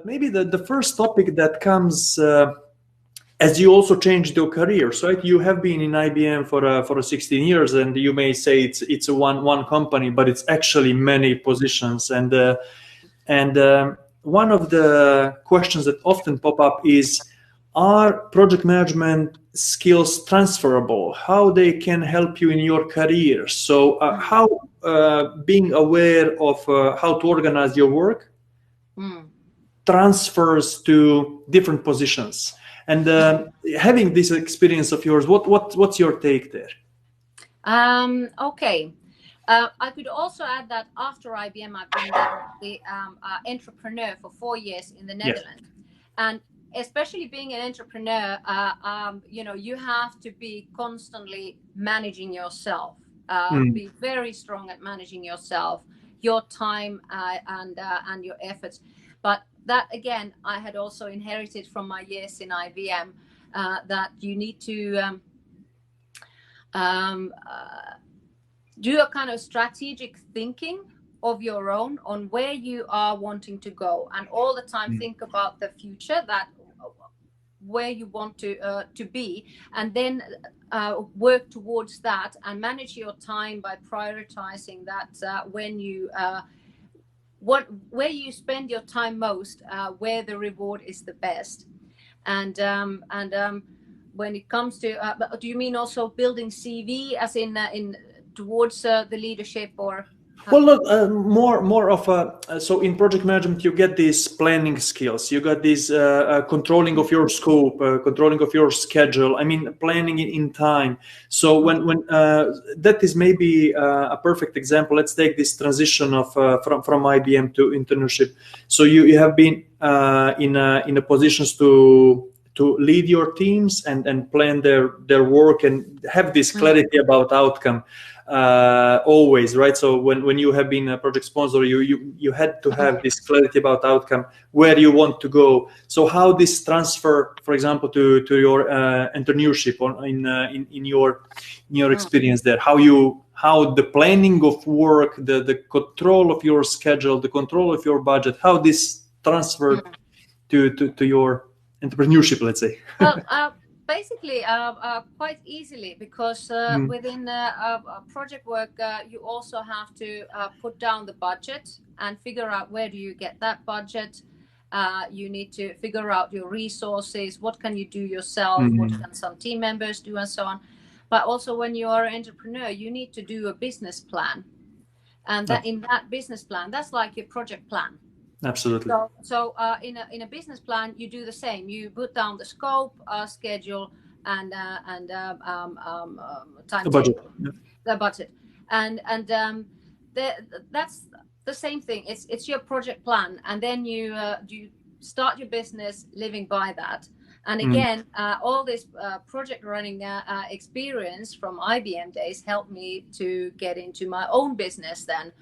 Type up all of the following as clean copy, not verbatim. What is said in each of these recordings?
but maybe the first topic that comes as you also changed your careers, right? You have been in IBM for 16 years, and you may say it's a one company, but it's actually many positions. And one of the questions that often pop up is, are project management skills transferable? How they can help you in your career? So how being aware of how to organize your work transfers to different positions. And having this experience of yours, what's your take there? Okay. I could also add that after IBM, I've been the entrepreneur for 4 years in the Netherlands. Yes. And especially being an entrepreneur, you have to be constantly managing yourself, be very strong at managing yourself, your time and your efforts. But that, again, I had also inherited from my years in IBM, that you need to do a kind of strategic thinking of your own on where you are wanting to go, and all the time think about the future, that where you want to be, and then work towards that and manage your time by prioritizing that when you where you spend your time most, where the reward is the best. And when it comes to do you mean also building CV as in towards the leadership, or well, more of a, so in project management you get these planning skills, you got this controlling of your scope, controlling of your schedule, I mean planning in time. So when that is maybe a perfect example. Let's take this transition of from IBM to internship. So you have been in a positions to lead your teams and plan their work and have this clarity about outcome always, right? So when you have been a project sponsor, you had to have this clarity about outcome, where you want to go. So how this transfer, for example, to your internship in your experience there, how the planning of work, the control of your schedule, the control of your budget, how this transferred to your entrepreneurship, let's say. Well, basically, quite easily, because within project work, you also have to put down the budget and figure out where do you get that budget. You need to figure out your resources. What can you do yourself? What can some team members do, and so on. But also, when you are an entrepreneur, you need to do a business plan, and that in that business plan, that's like your project plan. Absolutely. So in a business plan, you do the same. You put down the scope, schedule, and time the budget. The budget, and that's the same thing. It's your project plan, and then you start your business living by that. And again, all this project running experience from IBM days helped me to get into my own business then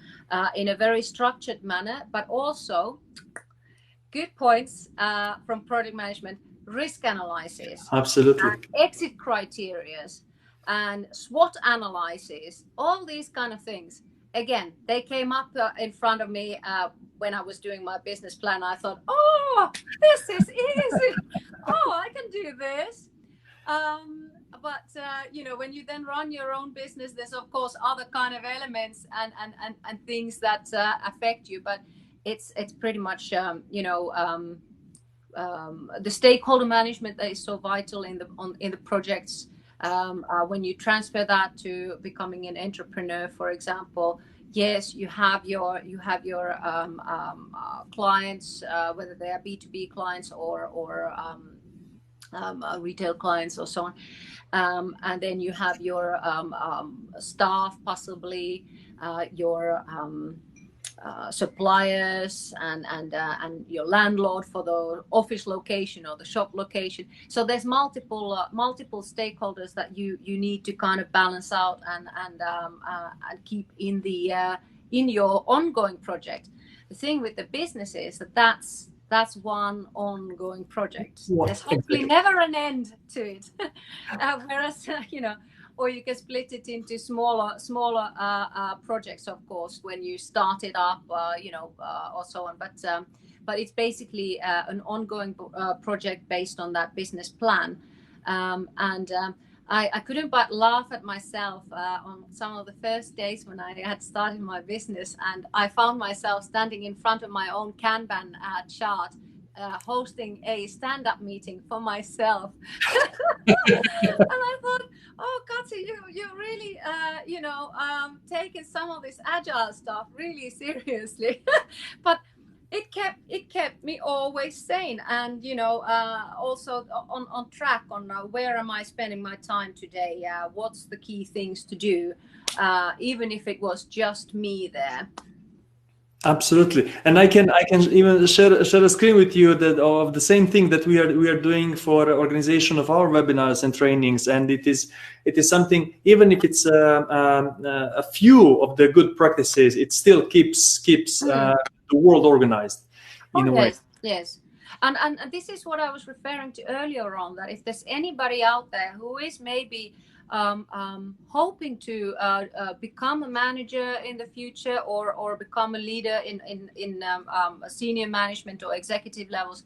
in a very structured manner, but also good points from project management, risk analysis, absolutely, exit criteria, and SWOT analysis, all these kind of things. Again, they came up in front of me when I was doing my business plan. I thought, oh, this is easy. Oh, I can do this. But when you then run your own business, there's of course other kind of elements and things that affect you. But it's pretty much the stakeholder management that is so vital in the projects. When you transfer that to becoming an entrepreneur, for example, yes, you have your clients, whether they are B2B clients or retail clients or so on, and then you have your staff, possibly your suppliers and your landlord for the office location or the shop location. So there's multiple stakeholders that you need to kind of balance out and keep in your ongoing project. The thing with the business is that's one ongoing project. There's hopefully never an end to it. Whereas or you can split it into smaller projects, of course, when you start it up, or so on. But it's basically an ongoing project based on that business plan. I couldn't but laugh at myself on some of the first days when I had started my business, and I found myself standing in front of my own Kanban chart, hosting a stand-up meeting for myself. And I thought, oh, Kati, you really, taking some of this agile stuff really seriously. But it kept me always sane, and also on track on where am I spending my time today, what's the key things to do, even if it was just me there. Absolutely, and I can even share a screen with you that of the same thing that we are doing for organization of our webinars and trainings, and it is something, even if it's a few of the good practices, it still keeps the world organized in a way. Yes. And this is what I was referring to earlier on, that if there's anybody out there who is maybe hoping to become a manager in the future, or become a leader in senior management or executive levels,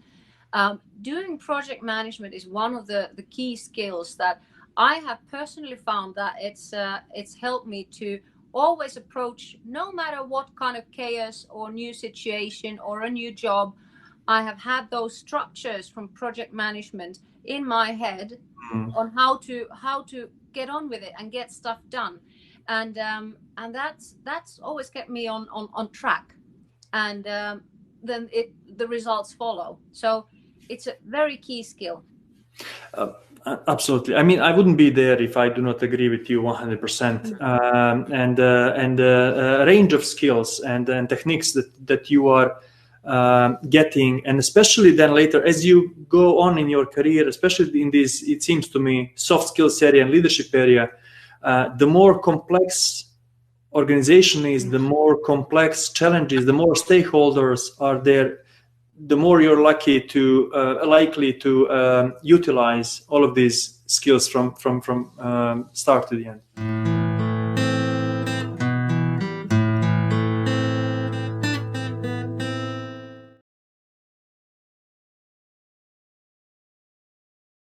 doing project management is one of the key skills that I have personally found that it's helped me to always approach, no matter what kind of chaos or new situation or a new job. I have had those structures from project management in my head on how to get on with it and get stuff done, and that's always kept me on track, and then the results follow. So it's a very key skill. Absolutely. I mean, I wouldn't be there if I do not agree with you 100%. And a range of skills and techniques that you are getting, and especially then later as you go on in your career, especially in this, it seems to me, soft skills area and leadership area, the more complex organization is, the more complex challenges, the more stakeholders are there, the more you're likely to utilize all of these skills from start to the end.